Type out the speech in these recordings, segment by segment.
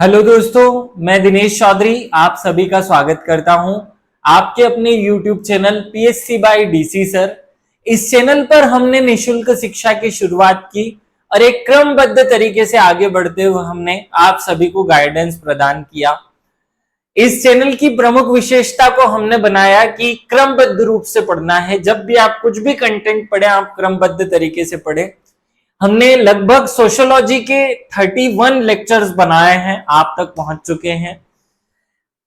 Hello दोस्तों, मैं दिनेश चौधरी आप सभी का स्वागत करता हूं आपके अपने YouTube channel PSC by DC sir. इस चैनल पर हमने निशुल्क शिक्षा की शुरुआत की और एक क्रमबद्ध तरीके से आगे बढ़ते हुए हमने आप सभी को गाइडेंस प्रदान किया। इस चैनल की प्रमुख विशेषता को हमने बनाया कि क्रमबद्ध रूप से पढ़ना है। जब भी आप कुछ भी कंटेंट पढ़े आप क्रमबद्ध तरीके से पढ़े। हमने लगभग सोशियोलॉजी के 31 लेक्चर्स बनाए हैं, आप तक पहुंच चुके हैं।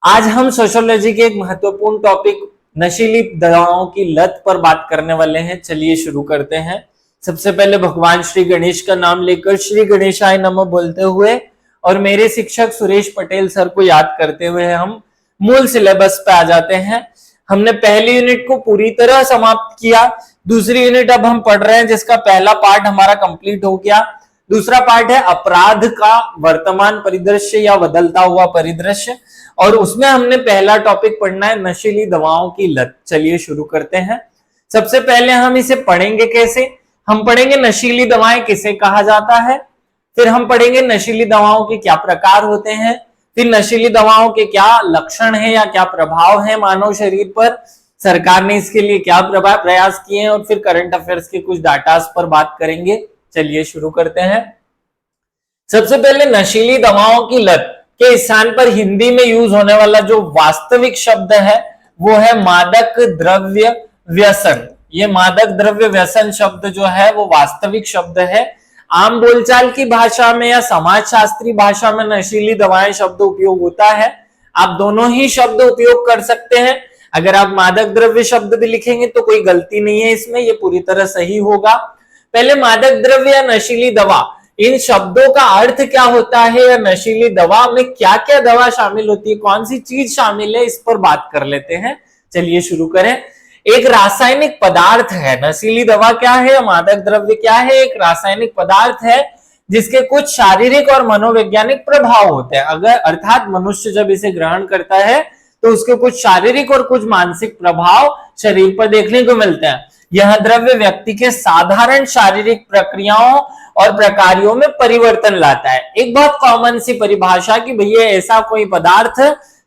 आज हम सोशियोलॉजी के एक महत्वपूर्ण टॉपिक नशीली दवाओं की लत पर बात करने वाले हैं। चलिए शुरू करते हैं। सबसे पहले भगवान श्री गणेश का नाम लेकर श्री गणेशाय नमः बोलते हुए और मेरे शिक्षक सुरेश पटेल सर को याद करते हुए हम मूल सिलेबस पे आ जाते हैं। हमने पहली यूनिट को पूरी तरह समाप्त किया। दूसरी यूनिट अब हम पढ़ रहे हैं जिसका पहला पार्ट हमारा कंप्लीट हो गया। दूसरा पार्ट है अपराध का वर्तमान परिदृश्य या बदलता हुआ परिदृश्य, और उसमें हमने पहला टॉपिक पढ़ना है नशीली दवाओं की लत। चलिए शुरू करते हैं। सबसे पहले हम इसे पढ़ेंगे कैसे। हम पढ़ेंगे नशीली दवाएं किसे कहा जाता है, फिर हम पढ़ेंगे नशीली दवाओं के क्या प्रकार होते हैं, फिर नशीली दवाओं के क्या लक्षण है या क्या प्रभाव है मानव शरीर पर, सरकार ने इसके लिए क्या प्रयास किए हैं, और फिर करंट अफेयर्स के कुछ डाटास पर बात करेंगे। चलिए शुरू करते हैं। सबसे पहले नशीली दवाओं की लत के स्थान पर हिंदी में यूज होने वाला जो वास्तविक शब्द है वो है मादक द्रव्य व्यसन। ये मादक द्रव्य व्यसन शब्द जो है वो वास्तविक शब्द है। आम बोलचाल की भाषा में या समाजशास्त्री भाषा में नशीली दवाएं शब्द उपयोग होता है। आप दोनों ही शब्द उपयोग कर सकते हैं। अगर आप मादक द्रव्य शब्द भी लिखेंगे तो कोई गलती नहीं है इसमें, ये पूरी तरह सही होगा। पहले मादक द्रव्य या नशीली दवा, इन शब्दों का अर्थ क्या होता है या नशीली दवा में क्या क्या दवा शामिल होती है, कौन सी चीज शामिल है, इस पर बात कर लेते हैं। चलिए शुरू करें। एक रासायनिक पदार्थ है। नशीली दवा क्या है, मादक द्रव्य क्या है, एक रासायनिक पदार्थ है जिसके कुछ शारीरिक और मनोवैज्ञानिक प्रभाव होते हैं। अगर अर्थात मनुष्य जब इसे ग्रहण करता है तो उसके कुछ शारीरिक और कुछ मानसिक प्रभाव शरीर पर देखने को मिलते हैं। यह द्रव्य व्यक्ति के साधारण शारीरिक प्रक्रियाओं और प्रकारों में परिवर्तन लाता है। एक बहुत कॉमन सी परिभाषा कि भैया ऐसा कोई पदार्थ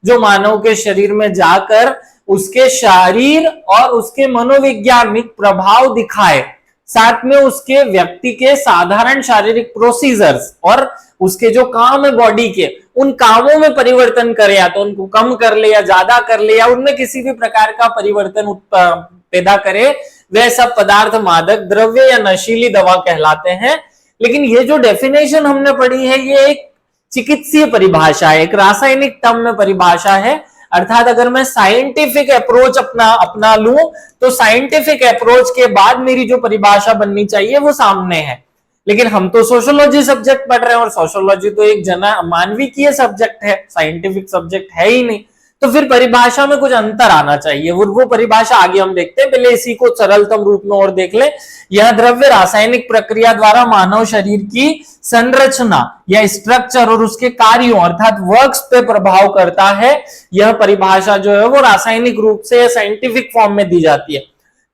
जो मानव के शरीर में जाकर उसके शरीर और उसके मनोवैज्ञानिक प्रभाव दिखाए, साथ में उसके व्यक्ति के साधारण शारीरिक प्रोसीजर्स और उसके जो काम है बॉडी के, उन कामों में परिवर्तन करे, या तो उनको कम कर ले या ज्यादा कर ले या उनमें किसी भी प्रकार का परिवर्तन पैदा करे, वह सब पदार्थ मादक द्रव्य या नशीली दवा कहलाते हैं। लेकिन ये जो डेफिनेशन हमने पढ़ी है ये एक चिकित्सीय परिभाषा है, एक रासायनिक टर्म में परिभाषा है। अर्थात अगर मैं साइंटिफिक अप्रोच अपना लूं तो साइंटिफिक अप्रोच के बाद मेरी जो परिभाषा बननी चाहिए वो सामने है। लेकिन हम तो सोशियोलॉजी सब्जेक्ट पढ़ रहे हैं और सोशियोलॉजी तो एक मानविकीय सब्जेक्ट है, साइंटिफिक सब्जेक्ट है ही नहीं, तो फिर परिभाषा में कुछ अंतर आना चाहिए। वो परिभाषा आगे हम देखते हैं, पहले इसी को सरलतम रूप में और देख ले। यह द्रव्य रासायनिक प्रक्रिया द्वारा मानव शरीर की संरचना या स्ट्रक्चर और उसके कार्यों अर्थात वर्क्स पे प्रभाव करता है। यह परिभाषा जो है वो रासायनिक रूप से साइंटिफिक फॉर्म में दी जाती है।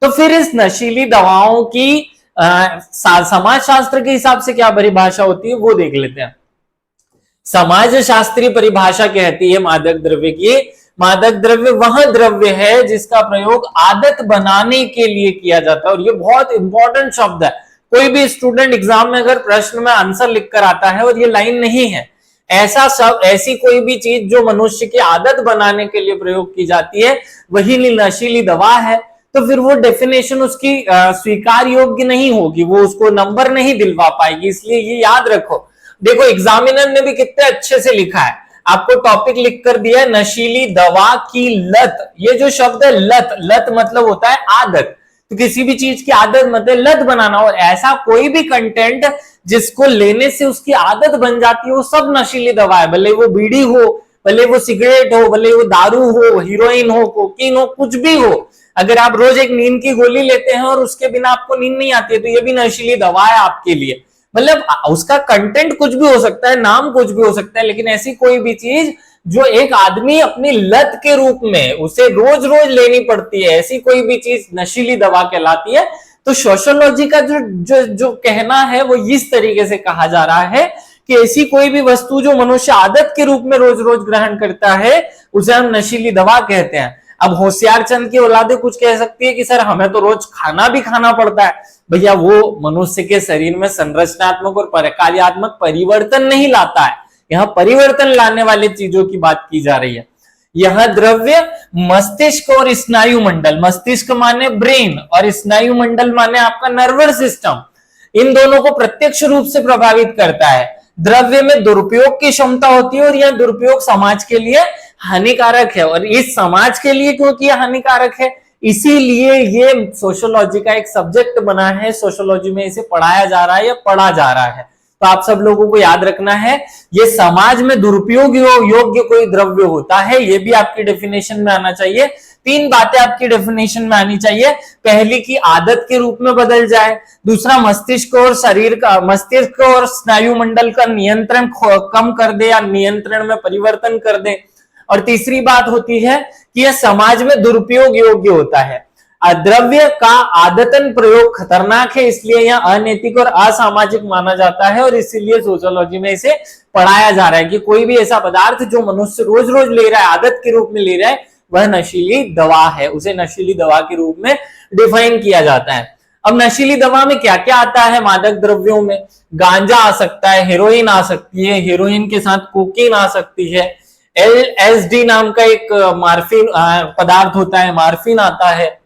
तो फिर इस नशीली दवाओं की समाजशास्त्र के हिसाब से क्या परिभाषा होती है वो देख लेते हैं। समाज शास्त्रीय परिभाषा कहती है मादक द्रव्य की, मादक द्रव्य वह द्रव्य है जिसका प्रयोग आदत बनाने के लिए किया जाता है। और ये बहुत इंपॉर्टेंट शब्द है। कोई भी स्टूडेंट एग्जाम में अगर प्रश्न में आंसर लिख कर आता है और ये लाइन नहीं है, ऐसी कोई भी चीज जो मनुष्य की आदत बनाने के लिए प्रयोग की जाती है वही नशीली दवा है, तो फिर वो डेफिनेशन उसकी स्वीकार योग्य नहीं होगी, वो उसको नंबर नहीं दिलवा पाएगी। इसलिए ये याद रखो। देखो एग्जामिनर ने भी कितने अच्छे से लिखा है, आपको टॉपिक लिख कर दिया है नशीली दवा की लत। ये जो शब्द है लत, लत मतलब होता है आदत, तो किसी भी चीज की आदत मतलब लत बनाना। और ऐसा कोई भी कंटेंट जिसको लेने से उसकी आदत बन जाती है वो सब नशीली दवा है। भले वो बीड़ी हो, भले वो सिगरेट हो, भले वो दारू हो, हीरोइन हो, कोकीन हो, कुछ भी हो। अगर आप रोज एक नींद की गोली लेते हैं और उसके बिना आपको नींद नहीं आती है तो ये भी नशीली दवा है आपके लिए। मतलब उसका कंटेंट कुछ भी हो सकता है, नाम कुछ भी हो सकता है, लेकिन ऐसी कोई भी चीज जो एक आदमी अपनी लत के रूप में उसे रोज रोज लेनी पड़ती है, ऐसी कोई भी चीज नशीली दवा कहलाती है। तो सोशियोलॉजी का जो कहना है वो इस तरीके से कहा जा रहा है कि ऐसी कोई भी वस्तु जो मनुष्य आदत के रूप में रोज रोज ग्रहण करता है उसे हम नशीली दवा कहते हैं। अब होशियार चंद की औलादे कुछ कह सकती है कि सर हमें तो रोज खाना भी खाना पड़ता है। भैया वो मनुष्य के शरीर में संरचनात्मक और कार्यात्मक परिवर्तन नहीं लाता है, यहाँ परिवर्तन लाने वाली चीजों की बात की जा रही है। यह द्रव्य मस्तिष्क और स्नायु मंडल, मस्तिष्क माने ब्रेन और स्नायु मंडल माने आपका नर्वस सिस्टम, इन दोनों को प्रत्यक्ष रूप से प्रभावित करता है। द्रव्य में दुरुपयोग की क्षमता होती है और यह दुरुपयोग समाज के लिए हानिकारक है। और इस समाज के लिए क्योंकि यह हानिकारक है इसीलिए ये सोशियोलॉजी का एक सब्जेक्ट बना है, सोशियोलॉजी में इसे पढ़ाया जा रहा है या पढ़ा जा रहा है। तो आप सब लोगों को याद रखना है ये समाज में दुरुपयोग योग्य कोई द्रव्य होता है, ये भी आपकी डेफिनेशन में आना चाहिए। तीन बातें आपकी डेफिनेशन में आनी चाहिए। पहली की आदत के रूप में बदल जाए, दूसरा मस्तिष्क और शरीर का, मस्तिष्क और स्नायु मंडल का नियंत्रण कम कर दे या नियंत्रण में परिवर्तन कर दे, और तीसरी बात होती है कि यह समाज में दुरुपयोग योग्य होता है। द्रव्य का आदतन प्रयोग खतरनाक है, इसलिए यह अनैतिक और असामाजिक माना जाता है और इसीलिए सोशियोलॉजी में इसे पढ़ाया जा रहा है कि कोई भी ऐसा पदार्थ जो मनुष्य रोज रोज ले रहा है, आदत के रूप में ले रहा है, वह नशीली दवा है, उसे नशीली दवा के रूप में डिफाइन किया जाता है। अब नशीली दवा में क्या क्या आता है? मादक द्रव्यों में गांजा आ सकता है, हेरोइन आ सकती है, हेरोइन के साथ कोकीन आ सकती है, LSD नाम का एक मार्फिन पदार्थ होता है, मार्फिन आता है,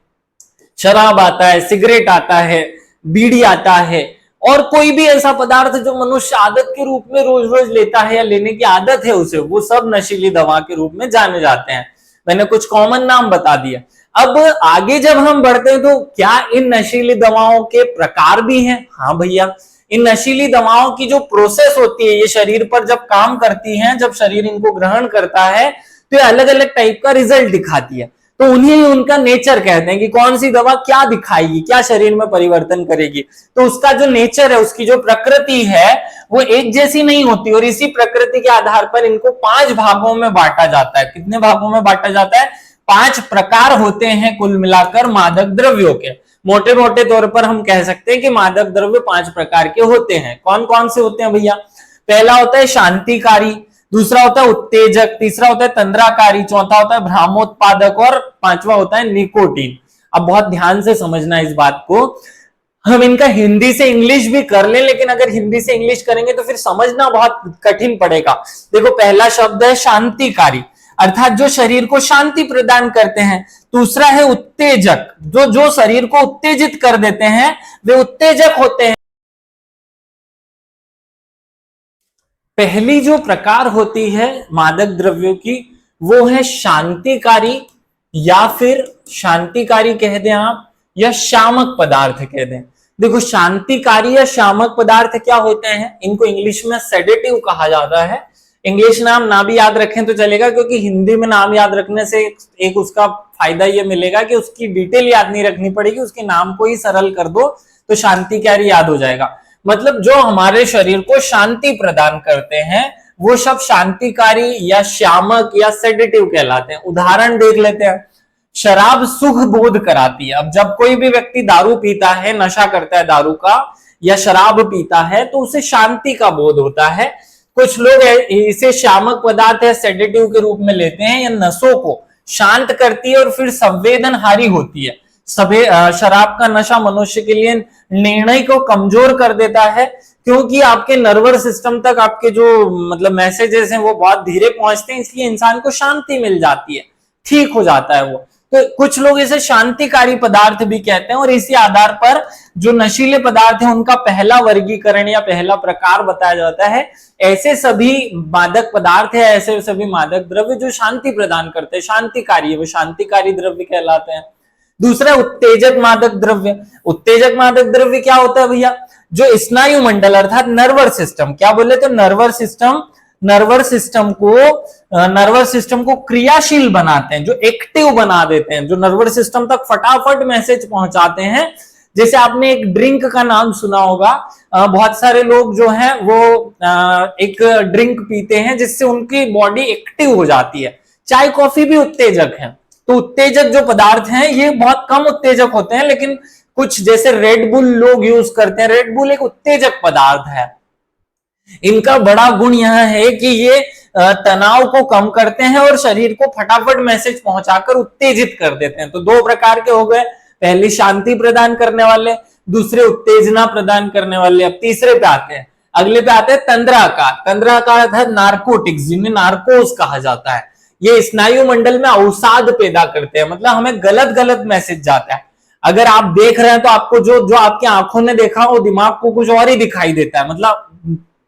शराब आता है, सिगरेट आता है, बीड़ी आता है, और कोई भी ऐसा पदार्थ जो मनुष्य आदत के रूप में रोज रोज लेता है या लेने की आदत है उसे, वो सब नशीली दवा के रूप में जाने जाते हैं। मैंने कुछ कॉमन नाम बता दिया। अब आगे जब हम बढ़ते हैं तो क्या इन नशीली दवाओं के प्रकार भी हैं? हाँ भैया, इन नशीली दवाओं की जो प्रोसेस होती है ये शरीर पर जब काम करती है, जब शरीर इनको ग्रहण करता है तो ये अलग अलग टाइप का रिजल्ट दिखाती है। तो उन्हें उनका नेचर कहते हैं कि कौन सी दवा क्या दिखाएगी, क्या शरीर में परिवर्तन करेगी। तो उसका जो नेचर है, उसकी जो प्रकृति है वो एक जैसी नहीं होती, और इसी प्रकृति के आधार पर इनको 5 भागों में बांटा जाता है। कितने भागों में बांटा जाता है? 5 प्रकार होते हैं कुल मिलाकर मादक द्रव्यों के। मोटे मोटे तौर पर हम कह सकते हैं कि मादक द्रव्य 5 प्रकार के होते हैं। कौन कौन से होते हैं भैया? पहला होता है शांतिकारी, दूसरा होता है उत्तेजक, तीसरा होता है तंद्राकारी, चौथा होता है भ्रामोत्पादक और पांचवा होता है निकोटीन। अब बहुत ध्यान से समझना इस बात को, हम इनका हिंदी से इंग्लिश भी कर लें, लेकिन अगर हिंदी से इंग्लिश करेंगे तो फिर समझना बहुत कठिन पड़ेगा। देखो, पहला शब्द है शांतिकारी, अर्थात जो शरीर को शांति प्रदान करते हैं। दूसरा है उत्तेजक, जो शरीर को उत्तेजित कर देते हैं वे उत्तेजक होते हैं। पहली जो प्रकार होती है मादक द्रव्यों की वो है शांतिकारी, या फिर शांतिकारी कह दें आप, या शामक पदार्थ कह दें। देखो, शांतिकारी या शामक पदार्थ क्या होते हैं? इनको इंग्लिश में सेडेटिव कहा जाता है। इंग्लिश नाम ना भी याद रखें तो चलेगा, क्योंकि हिंदी में नाम याद रखने से एक उसका फायदा ये मिलेगा कि उसकी डिटेल याद नहीं रखनी पड़ेगी, उसके नाम को ही सरल कर दो तो शांतिकारी याद हो जाएगा। मतलब जो हमारे शरीर को शांति प्रदान करते हैं वो सब शांतिकारी या शामक या सेडेटिव कहलाते हैं। उदाहरण देख लेते हैं। शराब सुख बोध कराती है। अब जब कोई भी व्यक्ति दारू पीता है, नशा करता है दारू का या शराब पीता है, तो उसे शांति का बोध होता है। कुछ लोग इसे शामक पदार्थ या सेडेटिव के रूप में लेते हैं। या नसों को शांत करती है और फिर संवेदनहारी होती है। शराब का नशा मनुष्य के लिए निर्णय को कमजोर कर देता है, क्योंकि आपके नर्वस सिस्टम तक आपके जो मतलब मैसेजेस हैं वो बहुत धीरे पहुंचते हैं, इसलिए इंसान को शांति मिल जाती है, ठीक हो जाता है वो। तो कुछ लोग इसे शांतिकारी पदार्थ भी कहते हैं, और इसी आधार पर जो नशीले पदार्थ हैं उनका पहला वर्गीकरण या पहला प्रकार बताया जाता है। ऐसे सभी मादक पदार्थ है, ऐसे सभी मादक द्रव्य जो शांति प्रदान करते हैं, शांतिकारी, वो शांतिकारी द्रव्य कहलाते हैं। दूसरा उत्तेजक मादक द्रव्य। उत्तेजक मादक द्रव्य क्या होता है भैया? जो स्नायु मंडल अर्थात नर्वस सिस्टम, क्या बोले तो नर्वस सिस्टम को क्रियाशील बनाते हैं, जो एक्टिव बना देते हैं, जो नर्वस सिस्टम तक फटाफट मैसेज पहुंचाते हैं। जैसे आपने एक ड्रिंक का नाम सुना होगा, बहुत सारे लोग जो हैं वो एक ड्रिंक पीते हैं जिससे उनकी बॉडी एक्टिव हो जाती है। चाय कॉफी भी उत्तेजक है। तो उत्तेजक जो पदार्थ हैं ये बहुत कम उत्तेजक होते हैं, लेकिन कुछ जैसे रेड बुल लोग यूज करते हैं। रेड बुल एक उत्तेजक पदार्थ है। इनका बड़ा गुण यह है कि ये तनाव को कम करते हैं और शरीर को फटाफट मैसेज पहुंचाकर उत्तेजित कर देते हैं। तो दो प्रकार के हो गए, पहले शांति प्रदान करने वाले, दूसरे उत्तेजना प्रदान करने वाले। अब तीसरे पे आते हैं, अगले पे आते हैं तंद्राकार। तंद्राकार है नार्कोटिक्स, जिन्हें नार्कोस कहा जाता है। ये स्नायु मंडल में अवसाद पैदा करते हैं, मतलब हमें गलत गलत मैसेज जाता है। अगर आप देख रहे हैं तो आपको जो आपकी आंखों ने देखा वो दिमाग को कुछ और ही दिखाई देता है, मतलब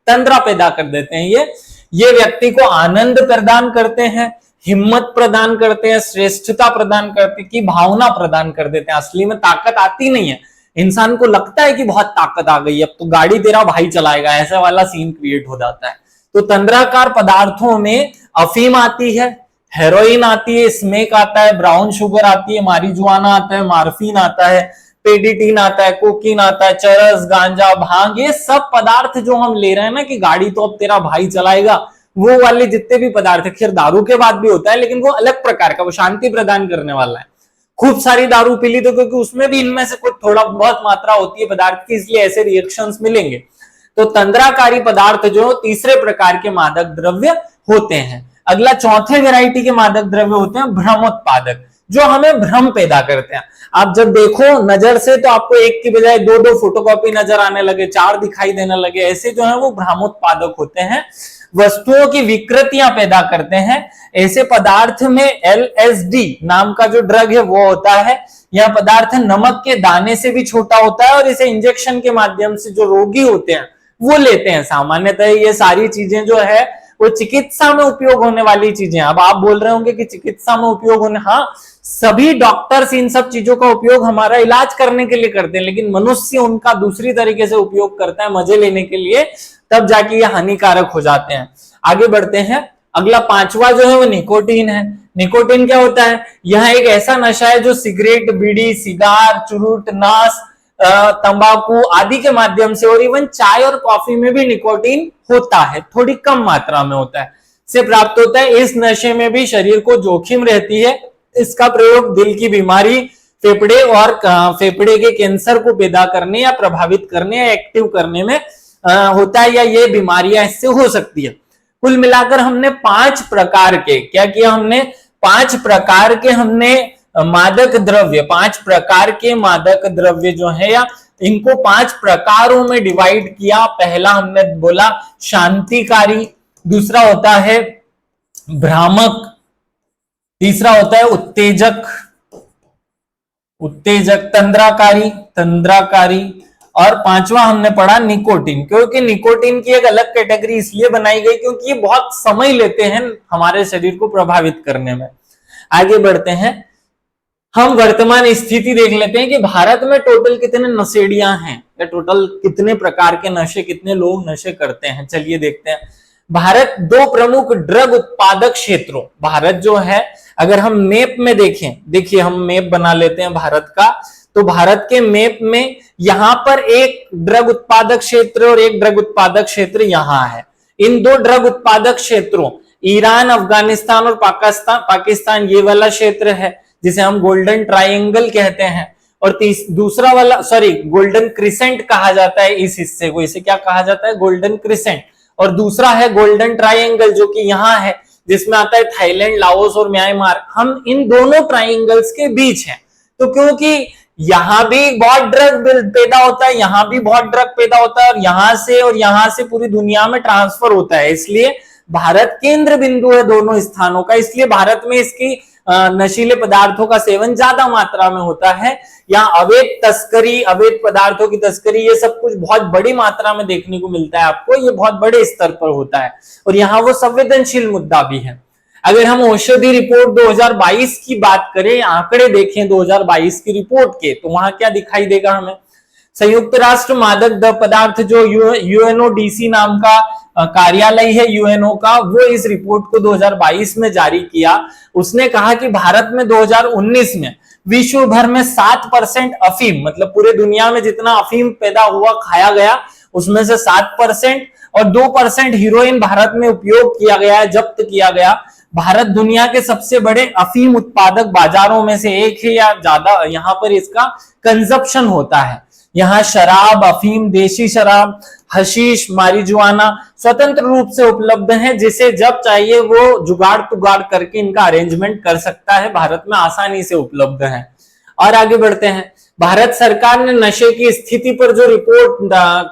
तंद्रा पैदा कर देते हैं। ये व्यक्ति को आनंद प्रदान करते हैं, हिम्मत प्रदान करते हैं, श्रेष्ठता प्रदान करते हैं, की भावना प्रदान कर देते हैं। असली में ताकत आती नहीं है, इंसान को लगता है कि बहुत ताकत आ गई, अब तो गाड़ी तेरा भाई चलाएगा, ऐसा वाला सीन क्रिएट हो जाता है। तो तंद्राकार पदार्थों में अफीम आती है, हेरोइन आती है, स्मेक आता है, ब्राउन शुगर आती है, मारिजुआना आता है, मार्फिन आता है, पेडिटीन आता है, कोकीन आता है, चरस, गांजा, भांग, ये सब पदार्थ जो हम ले रहे हैं ना कि गाड़ी तो अब तेरा भाई चलाएगा, वो वाले जितने भी पदार्थ है, खैर दारू के बाद भी होता है लेकिन वो अलग प्रकार का, वो शांति प्रदान करने वाला है। खूब सारी दारू पी ली तो क्योंकि उसमें भी इनमें से कुछ थोड़ा बहुत मात्रा होती है पदार्थ की, इसलिए ऐसे रिएक्शंस मिलेंगे। तो तंद्राकारी पदार्थ जो तीसरे प्रकार के मादक द्रव्य होते हैं। अगला चौथे वैरायटी के मादक द्रव्य होते हैं भ्रमोत्पादक, जो हमें भ्रम पैदा करते हैं। आप जब देखो नजर से तो आपको एक की बजाय दो दो फोटोकॉपी नजर आने लगे, चार दिखाई देने लगे, ऐसे जो है वो भ्रमोत्पादक होते हैं। वस्तुओं की विकृतियां पैदा करते हैं। ऐसे पदार्थ में LSD नाम का जो ड्रग है वो होता है। यह पदार्थ नमक के दाने से भी छोटा होता है और इसे इंजेक्शन के माध्यम से जो रोगी होते हैं वो लेते हैं। सामान्यतः ये सारी चीजें जो है वो चिकित्सा में उपयोग होने वाली चीजें। अब आप बोल रहे होंगे कि चिकित्सा में उपयोग होने, हाँ, सभी डॉक्टर्स इन सब चीजों का उपयोग हमारा इलाज करने के लिए करते हैं, लेकिन मनुष्य उनका दूसरी तरीके से उपयोग करता है, मजे लेने के लिए, तब जाके ये हानिकारक हो जाते हैं। आगे बढ़ते हैं। अगला पांचवा जो है वो निकोटीन है। निकोटीन क्या होता है? यह एक ऐसा नशा है जो सिगरेट, बीड़ी, सिगार, चुरूट, नाश, तंबाकू आदि के माध्यम से, और इवन चाय और कॉफी में भी निकोटीन होता है, थोड़ी कम मात्रा में होता है, से प्राप्त होता है। इस नशे में भी शरीर को जोखिम रहती है। इसका प्रयोग दिल की बीमारी, फेफड़े और फेफड़े के कैंसर को पैदा करने या प्रभावित करने या एक्टिव करने में होता है, या ये बीमारियां इससे हो सकती है। कुल मिलाकर हमने 5 प्रकार के क्या किया, हमने 5 प्रकार के मादक द्रव्य, 5 प्रकार के मादक द्रव्य जो है या इनको 5 प्रकारों में डिवाइड किया। पहला हमने बोला शांतिकारी, दूसरा होता है भ्रामक, तीसरा होता है उत्तेजक, तंद्राकारी, और 5वां हमने पढ़ा निकोटीन। क्योंकि निकोटीन की एक अलग कैटेगरी इसलिए बनाई गई क्योंकि ये बहुत समय लेते हैं हमारे शरीर को प्रभावित करने में। आगे बढ़ते हैं, हम वर्तमान स्थिति देख लेते हैं कि भारत में टोटल कितने नशेड़ियां हैं, या टोटल कितने प्रकार के नशे, कितने लोग नशे करते हैं। चलिए देखते हैं। भारत 2 प्रमुख ड्रग उत्पादक क्षेत्रों, भारत जो है, अगर हम मैप में देखें, देखिए हम मैप बना लेते हैं भारत का, तो भारत के मैप में यहां पर एक ड्रग उत्पादक क्षेत्र और एक ड्रग उत्पादक क्षेत्र यहां है। इन 2 ड्रग उत्पादक क्षेत्रों, ईरान, अफगानिस्तान और पाकिस्तान ये वाला क्षेत्र है जिसे हम गोल्डन ट्रायंगल कहते हैं, और दूसरा वाला, सॉरी, गोल्डन क्रिसेंट कहा जाता है इस हिस्से को, इसे क्या कहा जाता है? Golden crescent. और दूसरा है गोल्डन ट्रायंगल जो कि यहाँ है, जिसमें आता है थाईलैंड, लाओस और म्यांमार। हम इन दोनों ट्रायंगल्स के बीच हैं। तो क्योंकि यहां भी बहुत ड्रग पैदा होता है, यहां भी बहुत ड्रग पैदा होता है, और यहां से पूरी दुनिया में ट्रांसफर होता है, इसलिए भारत केंद्र बिंदु है दोनों स्थानों का। इसलिए भारत में इसकी नशीले पदार्थों का सेवन ज्यादा मात्रा में होता है। यहाँ अवैध तस्करी, अवैध पदार्थों की तस्करी, ये सब कुछ बहुत बड़ी मात्रा में देखने को मिलता है आपको, ये बहुत बड़े स्तर पर होता है, और यहाँ वो संवेदनशील मुद्दा भी है। अगर हम औषधि रिपोर्ट 2022 की बात करें, आंकड़े देखें 2022 की रिपोर्ट के, तो वहां क्या दिखाई देगा हमें? संयुक्त राष्ट्र मादक पदार्थ जो UNODC नाम का कार्यालय है यूएनओ का, वो इस रिपोर्ट को 2022 में जारी किया। उसने कहा कि भारत में 2019 में विश्व भर में 7% अफीम, मतलब पूरे दुनिया में जितना अफीम पैदा हुआ, खाया गया, उसमें से 7% और 2% हीरोइन भारत में उपयोग किया गया है, जब्त किया गया। भारत दुनिया के सबसे बड़े अफीम उत्पादक बाजारों में से एक है, या ज्यादा यहाँ पर इसका कंजप्शन होता है। यहाँ शराब, अफीम, देशी शराब, हशीश, मारिजुआना स्वतंत्र रूप से उपलब्ध है, जिसे जब चाहिए वो जुगाड़ तुगाड़ करके इनका अरेंजमेंट कर सकता है, भारत में आसानी से उपलब्ध है। और आगे बढ़ते हैं, भारत सरकार ने नशे की स्थिति पर जो रिपोर्ट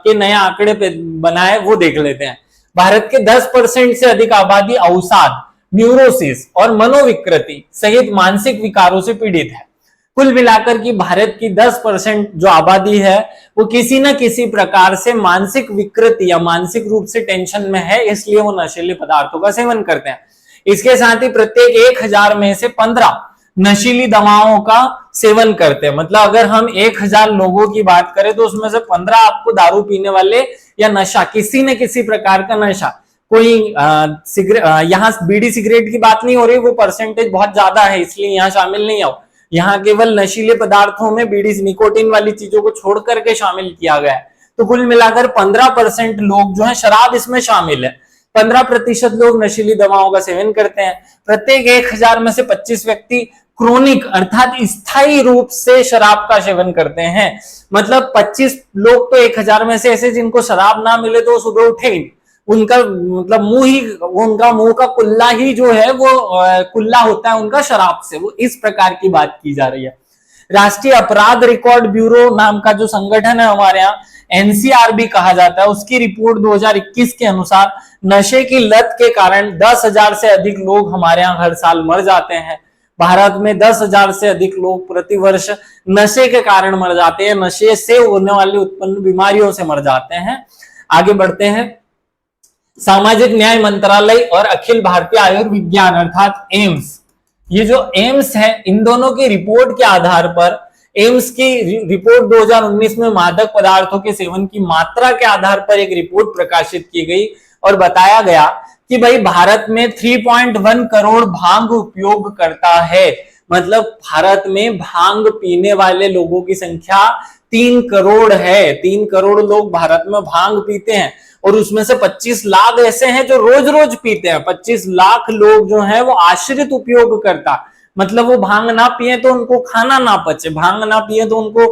के नए आंकड़े पे बनाए वो देख लेते हैं। भारत के 10% से अधिक आबादी अवसाद, न्यूरोसिस और मनोविकृति सहित मानसिक विकारों से पीड़ित है। कुल मिलाकर की भारत की 10% जो आबादी है वो किसी न किसी प्रकार से मानसिक विकृति या मानसिक रूप से टेंशन में है, इसलिए वो नशीले पदार्थों का सेवन करते हैं। इसके साथ ही प्रत्येक 1000 में से 15 नशीली दवाओं का सेवन करते हैं। मतलब अगर हम 1000 लोगों की बात करें तो उसमें से 15 आपको दारू पीने वाले या नशा, किसी न किसी प्रकार का नशा, कोई यहाँ बीड़ी सिगरेट की बात नहीं हो रही, वो परसेंटेज बहुत ज्यादा है इसलिए यहाँ शामिल नहीं आओ। यहाँ केवल नशीले पदार्थों में बीड़ी निकोटिन वाली चीजों को छोड़ करके शामिल किया गया है। तो कुल मिलाकर 15% लोग जो है शराब इसमें शामिल है। 15% लोग नशीली दवाओं का सेवन करते हैं। प्रत्येक 1000 में से 25 व्यक्ति क्रोनिक अर्थात स्थायी रूप से शराब का सेवन करते हैं। मतलब 25 लोग तो 1000 में से ऐसे जिनको शराब ना मिले तो सुबह उठे ही, उनका मतलब उनका मुंह का कुल्ला ही जो है वो कुल्ला होता है उनका शराब से। वो इस प्रकार की बात की जा रही है। राष्ट्रीय अपराध रिकॉर्ड ब्यूरो नाम का जो संगठन है हमारे यहाँ, एनसीआरबी कहा जाता है, उसकी रिपोर्ट 2021 के अनुसार नशे की लत के कारण 10,000 से अधिक लोग हमारे यहाँ हर साल मर जाते हैं। भारत में 10,000 से अधिक लोग प्रतिवर्ष नशे के कारण मर जाते हैं, नशे से होने वाली उत्पन्न बीमारियों से मर जाते हैं। आगे बढ़ते हैं, सामाजिक न्याय मंत्रालय और अखिल भारतीय आयुर्विज्ञान अर्थात एम्स, ये जो एम्स है इन दोनों की रिपोर्ट के आधार पर, एम्स की रिपोर्ट 2019 में मादक पदार्थों के सेवन की मात्रा के आधार पर एक रिपोर्ट प्रकाशित की गई और बताया गया कि भाई भारत में 3.1 करोड़ भांग उपयोग करता है। मतलब भारत में भांग पीने वाले लोगों की संख्या 3 करोड़ है। 3 करोड़ लोग भारत में भांग पीते हैं और उसमें से 25 लाख ऐसे हैं जो रोज रोज पीते हैं। 25 लाख लोग जो हैं वो आश्रित उपयोग करता, मतलब वो भांग ना पिए तो उनको खाना ना पचे, भांग ना पिए तो उनको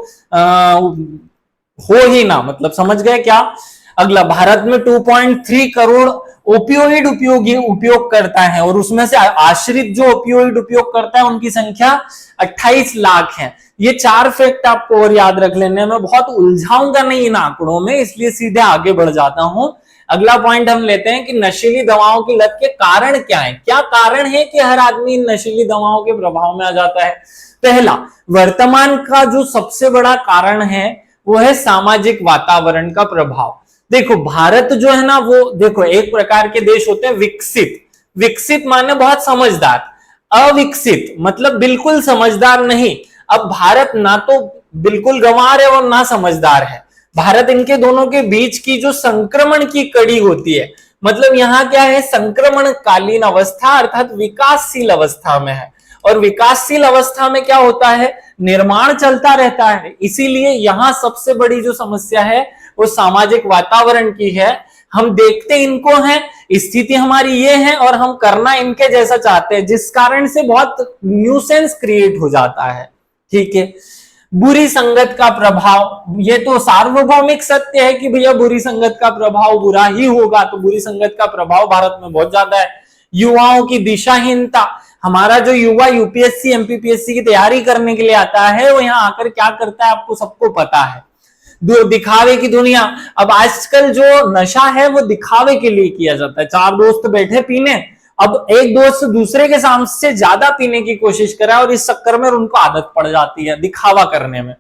हो ही ना, मतलब समझ गए क्या। अगला, भारत में 2.3 करोड़ ओपियोइड उपयोग करता है और उसमें से आश्रित जो ओपियोइड उपयोग करता है उनकी संख्या 28 लाख है। ये 4 फैक्ट आपको और याद रख लेने में, बहुत उलझाऊंगा नहीं इन आंकड़ों में, इसलिए सीधे आगे बढ़ जाता हूं। अगला पॉइंट हम लेते हैं कि नशीली दवाओं की लत के कारण क्या है। क्या कारण है कि हर आदमी नशीली दवाओं के प्रभाव में आ जाता है। पहला, वर्तमान का जो सबसे बड़ा कारण है वो है सामाजिक वातावरण का प्रभाव। देखो भारत जो है ना वो, देखो एक प्रकार के देश होते हैं विकसित, विकसित माने बहुत समझदार, अविकसित मतलब बिल्कुल समझदार नहीं। अब भारत ना तो बिल्कुल गंवार है और ना समझदार है। भारत इनके दोनों के बीच की जो संक्रमण की कड़ी होती है, मतलब यहाँ क्या है, संक्रमण कालीन अवस्था अर्थात विकासशील अवस्था में है। और विकासशील अवस्था में क्या होता है, निर्माण चलता रहता है। इसीलिए यहाँ सबसे बड़ी जो समस्या है वो सामाजिक वातावरण की है। हम देखते इनको हैं, स्थिति हमारी ये है और हम करना इनके जैसा चाहते हैं, जिस कारण से बहुत न्यूसेंस क्रिएट हो जाता है। ठीक है, बुरी संगत का प्रभाव, ये तो सार्वभौमिक सत्य है कि भैया बुरी संगत का प्रभाव बुरा ही होगा, तो बुरी संगत का प्रभाव भारत में बहुत ज्यादा है। युवाओं की दिशाहीनता, हमारा जो युवा यूपीएससी एमपीपीएससी की तैयारी करने के लिए आता है वो यहाँ आकर क्या करता है आपको सबको पता है, दिखावे की दुनिया। अब आजकल जो नशा है वो दिखावे के लिए किया जाता है। 4 दोस्त बैठे पीने, अब एक दोस्त दूसरे के सामने से ज्यादा पीने की कोशिश कर रहा है और इस चक्कर में उनको आदत पड़ जाती है दिखावा करने में।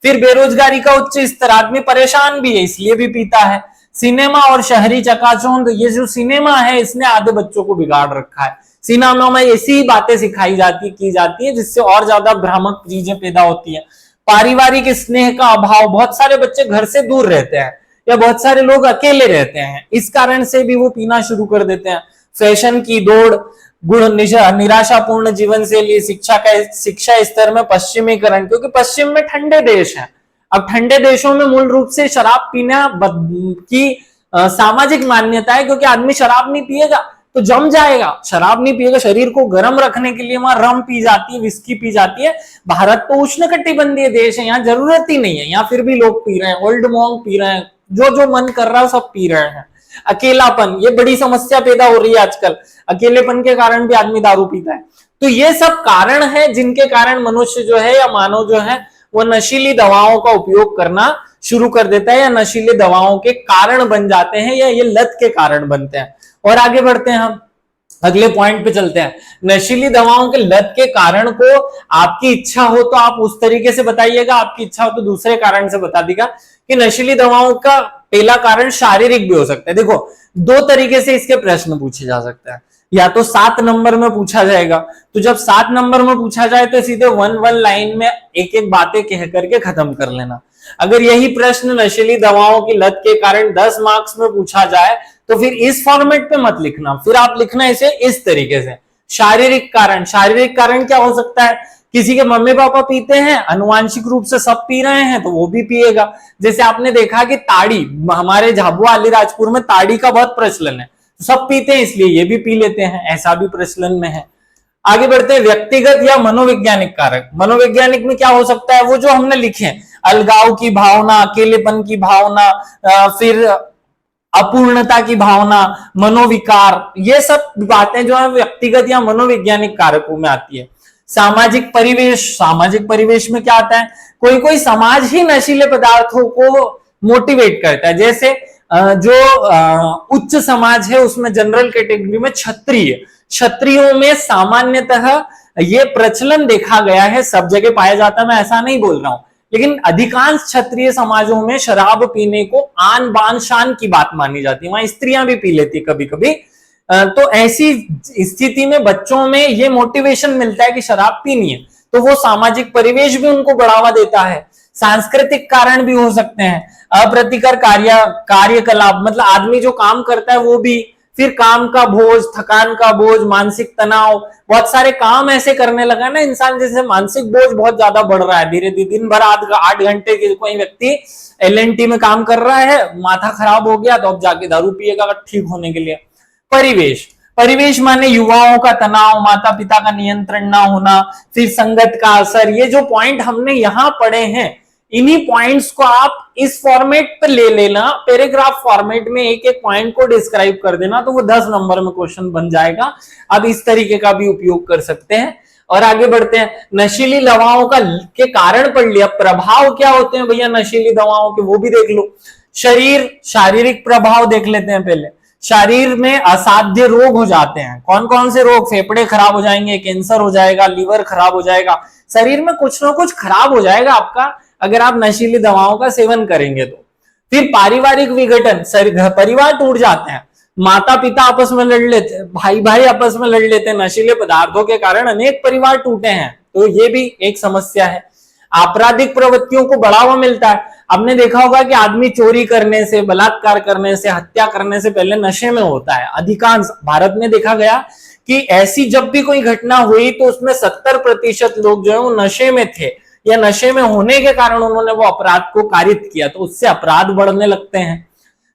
फिर बेरोजगारी का उच्च स्तर, आदमी परेशान भी है इसलिए भी पीता है। सिनेमा और शहरी चकाचौंध, ये जो सिनेमा है इसने आधे बच्चों को बिगाड़ रखा है। सिनेमा में ऐसी बातें सिखाई जाती की जाती है जिससे और ज्यादा भ्रामक चीजें पैदा होती है। पारिवारिक स्नेह का अभाव, बहुत सारे बच्चे घर से दूर रहते हैं या बहुत सारे लोग अकेले रहते हैं, इस कारण से भी वो पीना शुरू कर देते हैं। फैशन की दौड़, गुण निराशापूर्ण जीवन शैली, शिक्षा स्तर में पश्चिमीकरण, क्योंकि पश्चिम में ठंडे देश हैं। अब ठंडे देशों में मूल रूप से शराब पीना की सामाजिक मान्यता है, क्योंकि आदमी शराब नहीं पिएगा तो जम जाएगा, शराब नहीं पिएगा, शरीर को गर्म रखने के लिए वहां रम पी जाती है, विस्की पी जाती है। भारत तो उष्णकटिबंधीय देश है, यहाँ जरूरत ही नहीं है, यहाँ फिर भी लोग पी रहे हैं, ओल्ड मॉन्क पी रहे हैं, जो जो मन कर रहा है सब पी रहे हैं। अकेलापन, ये बड़ी समस्या पैदा हो रही है आजकल, अकेलेपन के कारण भी आदमी दारू पीता है। तो ये सब कारण है जिनके कारण मनुष्य जो है या मानव जो है वो नशीली दवाओं का उपयोग करना शुरू कर देता है, या नशीली दवाओं के कारण बन जाते हैं, या ये लत के कारण बनते हैं। और आगे बढ़ते हैं, हम अगले पॉइंट पे चलते हैं। नशीली दवाओं के लत के कारण को आपकी इच्छा हो तो आप उस तरीके से बताइएगा, आपकी इच्छा हो तो दूसरे कारण से बता देगा। कि नशीली दवाओं का पहला कारण शारीरिक भी हो सकता है। देखो, दो तरीके से इसके प्रश्न पूछे जा सकते हैं, या तो 7 नंबर में पूछा जाएगा, तो जब 7 नंबर में पूछा जाए तो सीधे वन लाइन में एक एक बातें कह करके खत्म कर लेना। अगर यही प्रश्न नशीली दवाओं की लत के कारण 10 मार्क्स में पूछा जाए तो फिर इस फॉर्मेट पे मत लिखना, फिर आप लिखना इसे इस तरीके से। शारीरिक कारण, शारीरिक कारण क्या हो सकता है? किसी के मम्मी पापा पीते हैं, अनुवांशिक रूप से सब पी रहे हैं तो वो भी पिएगा। जैसे आपने देखा कि ताड़ी, हमारे झाबुआ अलीराजपुर में ताड़ी का बहुत प्रचलन है, सब पीते हैं इसलिए ये भी पी लेते हैं, ऐसा भी प्रचलन में है। आगे बढ़ते हैं, व्यक्तिगत या मनोवैज्ञानिक कारक। मनोवैज्ञानिक में क्या हो सकता है? वो जो हमने लिखे, अलगाव की भावना, अकेलेपन की भावना, फिर अपूर्णता की भावना, मनोविकार, ये सब बातें जो है व्यक्तिगत या मनोवैज्ञानिक कारकों में आती है। सामाजिक परिवेश, सामाजिक परिवेश में क्या आता है? कोई कोई समाज ही नशीले पदार्थों को मोटिवेट करता है। जैसे जो उच्च समाज है उसमें जनरल कैटेगरी में क्षत्रियों में सामान्यतः ये प्रचलन देखा गया है, सब जगह पाया जाता है, मैं ऐसा नहीं बोल रहा हूं, लेकिन अधिकांश क्षत्रिय समाजों में शराब पीने को आन बान शान की बात मानी जाती है, वहां स्त्रियां भी पी लेती है कभी कभी। तो ऐसी स्थिति में बच्चों में ये मोटिवेशन मिलता है कि शराब पीनी है, तो वो सामाजिक परिवेश भी उनको बढ़ावा देता है। सांस्कृतिक कारण भी हो सकते हैं, अप्रतिकर कार्यकलाप, मतलब आदमी जो काम करता है वो भी, फिर काम का बोझ, थकान का बोझ, मानसिक तनाव, बहुत सारे काम ऐसे करने लगा ना इंसान, जैसे मानसिक बोझ बहुत ज्यादा बढ़ रहा है धीरे धीरे। दिन भर 8 घंटे के कोई व्यक्ति LNT में काम कर रहा है, माथा खराब हो गया तो अब जाके दारू पिएगा ठीक होने के लिए। परिवेश, परिवेश माने युवाओं का तनाव, माता पिता का नियंत्रण ना होना, फिर संगत का असर। ये जो पॉइंट हमने यहां पढ़े हैं, इन्हीं पॉइंट्स को आप इस फॉर्मेट पे ले लेना, पैराग्राफ फॉर्मेट में एक एक पॉइंट को डिस्क्राइब कर देना, तो वो 10 नंबर में क्वेश्चन बन जाएगा। अब इस तरीके का भी उपयोग कर सकते हैं। और आगे बढ़ते हैं, नशीली दवाओं का के कारण पढ़ लिया, प्रभाव क्या होते हैं भैया नशीली दवाओं के, वो भी देख लो। शारीरिक प्रभाव देख लेते हैं पहले। शरीर में असाध्य रोग हो जाते हैं। कौन कौन से रोग? फेफड़े खराब हो जाएंगे, कैंसर हो जाएगा, लीवर खराब हो जाएगा, शरीर में कुछ ना कुछ खराब हो जाएगा आपका अगर आप नशीली दवाओं का सेवन करेंगे तो। फिर पारिवारिक विघटन, परिवार टूट जाते हैं, माता पिता आपस में लड़ लेते हैं, भाई भाई आपस में लड़ लेते हैं, नशीले पदार्थों के कारण अनेक परिवार टूटे हैं, तो ये भी एक समस्या है। आपराधिक प्रवृत्तियों को बढ़ावा मिलता है। आपने देखा होगा कि आदमी चोरी करने से, बलात्कार करने से, हत्या करने से पहले नशे में होता है। अधिकांश भारत में देखा गया कि ऐसी जब भी कोई घटना हुई तो उसमें 70% लोग जो है वो नशे में थे, या नशे में होने के कारण उन्होंने वो अपराध को कारित किया, तो उससे अपराध बढ़ने लगते हैं।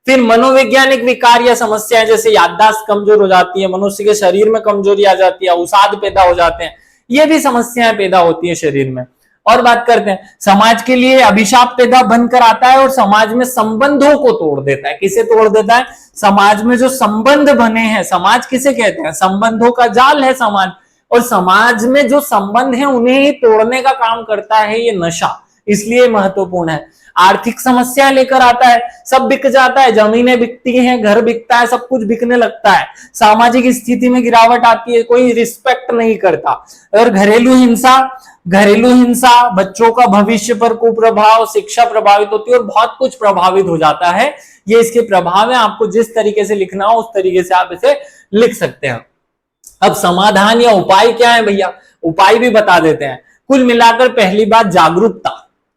फिर मनोवैज्ञानिक विकार या समस्याएं, जैसे याददाश्त कमजोर हो जाती है, मनुष्य के शरीर में कमजोरी आ जाती है, अवसाद पैदा हो जाते हैं, ये भी समस्याएं पैदा होती है शरीर में। और बात करते हैं, समाज के लिए अभिशाप पैदा बनकर आता है और समाज में संबंधों को तोड़ देता है। किसे तोड़ देता है? समाज में जो संबंध बने हैं, समाज किसे कहते हैं? संबंधों का जाल है समाज, और समाज में जो संबंध है उन्हें ही तोड़ने का काम करता है ये नशा, इसलिए महत्वपूर्ण है। आर्थिक समस्या लेकर आता है, सब बिक जाता है, जमीनें बिकती हैं, घर बिकता है, सब कुछ बिकने लगता है। सामाजिक स्थिति में गिरावट आती है, कोई रिस्पेक्ट नहीं करता। और घरेलू हिंसा, बच्चों का भविष्य पर कुप्रभाव, शिक्षा प्रभावित होती है और बहुत कुछ प्रभावित हो जाता है। ये इसके प्रभाव है, आपको जिस तरीके से लिखना हो उस तरीके से आप इसे लिख सकते हैं। अब समाधान या उपाय क्या है भैया? उपाय भी बता देते हैं। कुल मिलाकर पहली बात जागरूकता,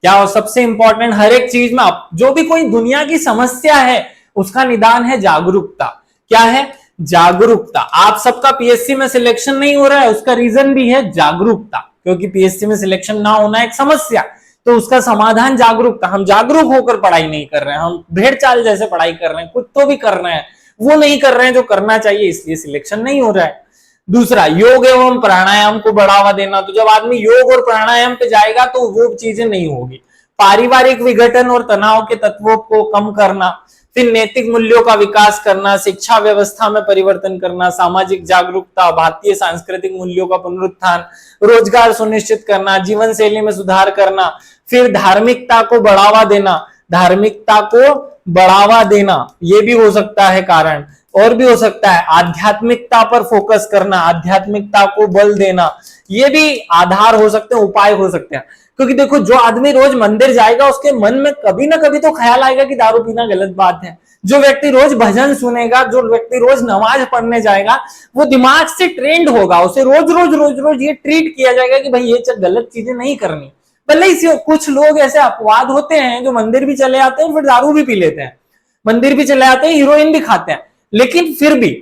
क्या हो? सबसे इंपॉर्टेंट, हर एक चीज में जो भी कोई दुनिया की समस्या है उसका निदान है जागरूकता। क्या है? जागरूकता। आप सबका पीएससी में सिलेक्शन नहीं हो रहा है, उसका रीजन भी है जागरूकता, क्योंकि पीएससी में सिलेक्शन ना होना एक समस्या, तो उसका समाधान जागरूकता। हम जागरूक होकर पढ़ाई नहीं कर रहे हैं, हम भेड़ चाल जैसे पढ़ाई कर रहे हैं, कुछ तो भी कर रहे हैं, वो नहीं कर रहे हैं जो करना चाहिए, इसलिए सिलेक्शन नहीं हो रहा है। दूसरा, योग एवं प्राणायाम को बढ़ावा देना। तो जब आदमी योग और प्राणायाम पे जाएगा तो वो चीजें नहीं होगी। पारिवारिक विघटन और तनाव के तत्वों को कम करना, फिर नैतिक मूल्यों का विकास करना, शिक्षा व्यवस्था में परिवर्तन करना, सामाजिक जागरूकता, भारतीय सांस्कृतिक मूल्यों का पुनरुत्थान, रोजगार सुनिश्चित करना, जीवन शैली में सुधार करना, फिर धार्मिकता को बढ़ावा देना, धार्मिकता को बढ़ावा देना, ये भी हो सकता है कारण। और भी हो सकता है आध्यात्मिकता पर फोकस करना, आध्यात्मिकता को बल देना, ये भी आधार हो सकते हैं, उपाय हो सकते हैं। क्योंकि देखो, जो आदमी रोज मंदिर जाएगा उसके मन में कभी ना कभी तो ख्याल आएगा कि दारू पीना गलत बात है। जो व्यक्ति रोज भजन सुनेगा, जो व्यक्ति रोज नमाज पढ़ने जाएगा, वो दिमाग से ट्रेंड होगा, उसे रोज रोज रोज रोज ये ट्रीट किया जाएगा कि भाई ये गलत चीजें नहीं करनी। भले ही कुछ लोग ऐसे अपवाद होते हैं जो मंदिर भी चले आते हैं, फिर दारू भी पी लेते हैं, मंदिर भी चले आते हैं, हीरोइन भी खाते हैं, लेकिन फिर भी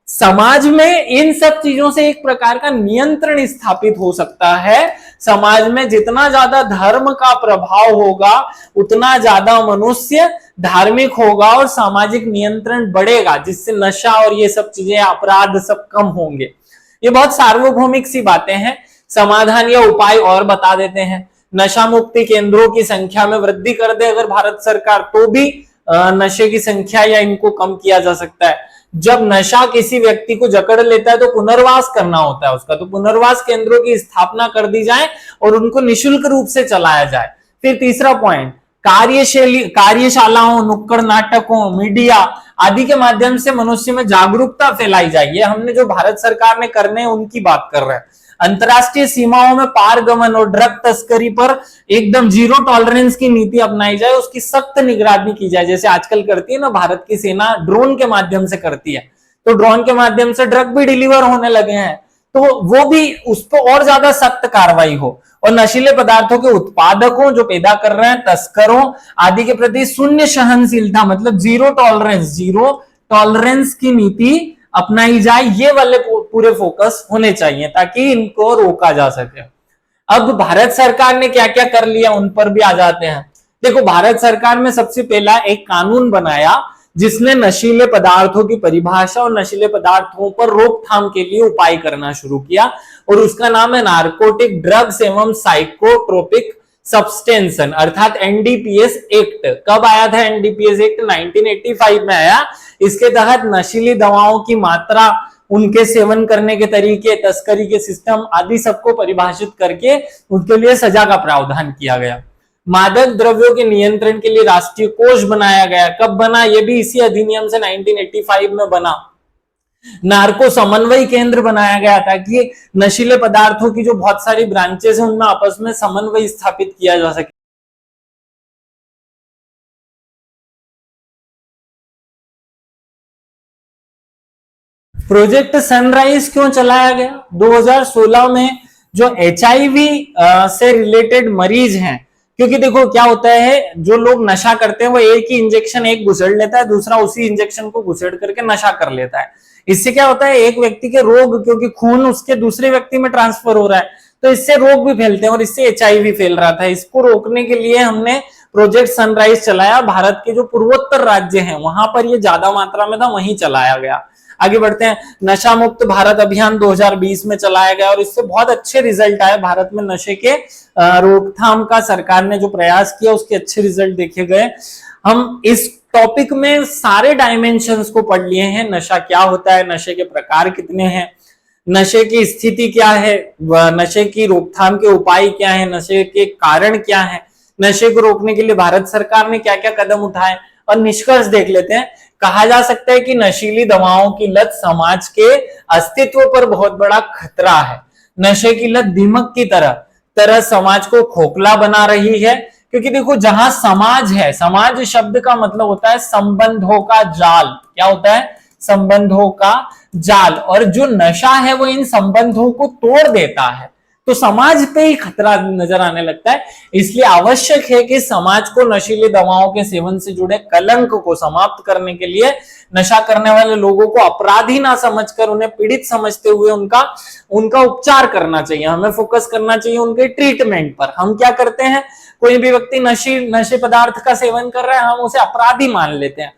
समाज में इन सब चीजों से एक प्रकार का नियंत्रण स्थापित हो सकता है। समाज में जितना ज्यादा धर्म का प्रभाव होगा उतना ज्यादा मनुष्य धार्मिक होगा और सामाजिक नियंत्रण बढ़ेगा, जिससे नशा और ये सब चीजें, अपराध सब कम होंगे। ये बहुत सार्वभौमिक सी बातें हैं। समाधान या उपाय और बता देते हैं। नशा मुक्ति केंद्रों की संख्या में वृद्धि कर दे अगर भारत सरकार, तो भी नशे की संख्या या इनको कम किया जा सकता है। जब नशा किसी व्यक्ति को जकड़ लेता है तो पुनर्वास करना होता है उसका, तो पुनर्वास केंद्रों की स्थापना कर दी जाए और उनको निशुल्क रूप से चलाया जाए। फिर तीसरा पॉइंट, कार्यशालाओं, नुक्कड़ नाटकों, मीडिया आदि के माध्यम से मनुष्य में जागरूकता फैलाई जाए। ये हमने जो भारत सरकार ने करने हैं उनकी बात कर रहे हैं। अंतरराष्ट्रीय सीमाओं में पारगमन और ड्रग तस्करी पर एकदम जीरो टॉलरेंस की नीति अपनाई जाए, उसकी सख्त निगरानी की जाए, जैसे आजकल करती है ना भारत की सेना, ड्रोन के माध्यम से करती है। तो ड्रोन के माध्यम से ड्रग भी डिलीवर होने लगे हैं, तो वो भी उस पर और ज्यादा सख्त कार्रवाई हो। और नशीले पदार्थों के उत्पादकों जो पैदा कर रहे हैं, तस्करों आदि के प्रति शून्य सहनशीलता, मतलब जीरो टॉलरेंस की नीति अपनाई जाए। ये वाले पूरे फोकस होने चाहिए ताकि इनको रोका जा सके। अब भारत सरकार ने क्या क्या कर लिया उन पर भी आ जाते हैं। देखो, भारत सरकार ने सबसे पहला एक कानून बनाया जिसने नशीले पदार्थों की परिभाषा और नशीले पदार्थों पर रोकथाम के लिए उपाय करना शुरू किया, और उसका नाम है नारकोटिक ड्रग्स एवं साइकोट्रोपिक सब्सटेंशन, अर्थात एनडीपीएस एक्ट। कब आया था एनडीपीएस एक्ट? 1985 में आया। इसके तहत नशीली दवाओं की मात्रा, उनके सेवन करने के तरीके, तस्करी के सिस्टम आदि सबको परिभाषित करके उनके लिए सजा का प्रावधान किया गया। मादक द्रव्यों के नियंत्रण के लिए राष्ट्रीय कोष बनाया गया। कब बना? ये भी इसी अधिनियम से 1985 में बना। नार्को समन्वय केंद्र बनाया गया ताकि नशीले पदार्थों की जो बहुत सारी ब्रांचेस हैं उनमें आपस में समन्वय स्थापित किया जा सके। प्रोजेक्ट सनराइज क्यों चलाया गया? 2016 में जो एचआईवी से रिलेटेड मरीज हैं, क्योंकि देखो क्या होता है, जो लोग नशा करते हैं वो एक ही इंजेक्शन एक घुसेड़ लेता है, दूसरा उसी इंजेक्शन को घुसेड़ करके नशा कर लेता है। इससे क्या होता है, एक व्यक्ति के रोग, क्योंकि खून उसके दूसरे व्यक्ति में ट्रांसफर हो रहा है, तो इससे रोग भी फैलते हैं और इससे एचआईवी फैल रहा था। इसको रोकने के लिए हमने प्रोजेक्ट सनराइज चलाया। भारत के जो पूर्वोत्तर राज्य हैं वहां पर ये ज्यादा मात्रा में था, वहीं चलाया गया। आगे बढ़ते हैं। नशा मुक्त भारत अभियान 2020 में चलाया गया और इससे बहुत अच्छे रिजल्ट आए। भारत में नशे के रोकथाम का सरकार ने जो प्रयास किया उसके अच्छे रिजल्ट देखे गए। हम इस टॉपिक में सारे डायमेंशंस को पढ़ लिए हैं। नशा क्या होता है, नशे के प्रकार कितने हैं, नशे की स्थिति क्या है, नशे की रोकथाम के उपाय क्या है, नशे के कारण क्या है, नशे को रोकने के लिए भारत सरकार ने क्या क्या कदम उठाए, और निष्कर्ष देख लेते हैं। कहा जा सकता है कि नशीली दवाओं की लत समाज के अस्तित्व पर बहुत बड़ा खतरा है। नशे की लत दीमक की तरह समाज को खोखला बना रही है, क्योंकि देखो जहां समाज है, समाज शब्द का मतलब होता है संबंधों का जाल। क्या होता है? संबंधों का जाल। और जो नशा है वो इन संबंधों को तोड़ देता है, तो समाज पे ही खतरा नजर आने लगता है। इसलिए आवश्यक है कि समाज को नशीली दवाओं के सेवन से जुड़े कलंक को समाप्त करने के लिए नशा करने वाले लोगों को अपराधी ना समझकर उन्हें पीड़ित समझते हुए उनका उपचार करना चाहिए। हमें फोकस करना चाहिए उनके ट्रीटमेंट पर। हम क्या करते हैं, कोई भी व्यक्ति नशे पदार्थ का सेवन कर रहा है, हम उसे अपराधी मान लेते हैं।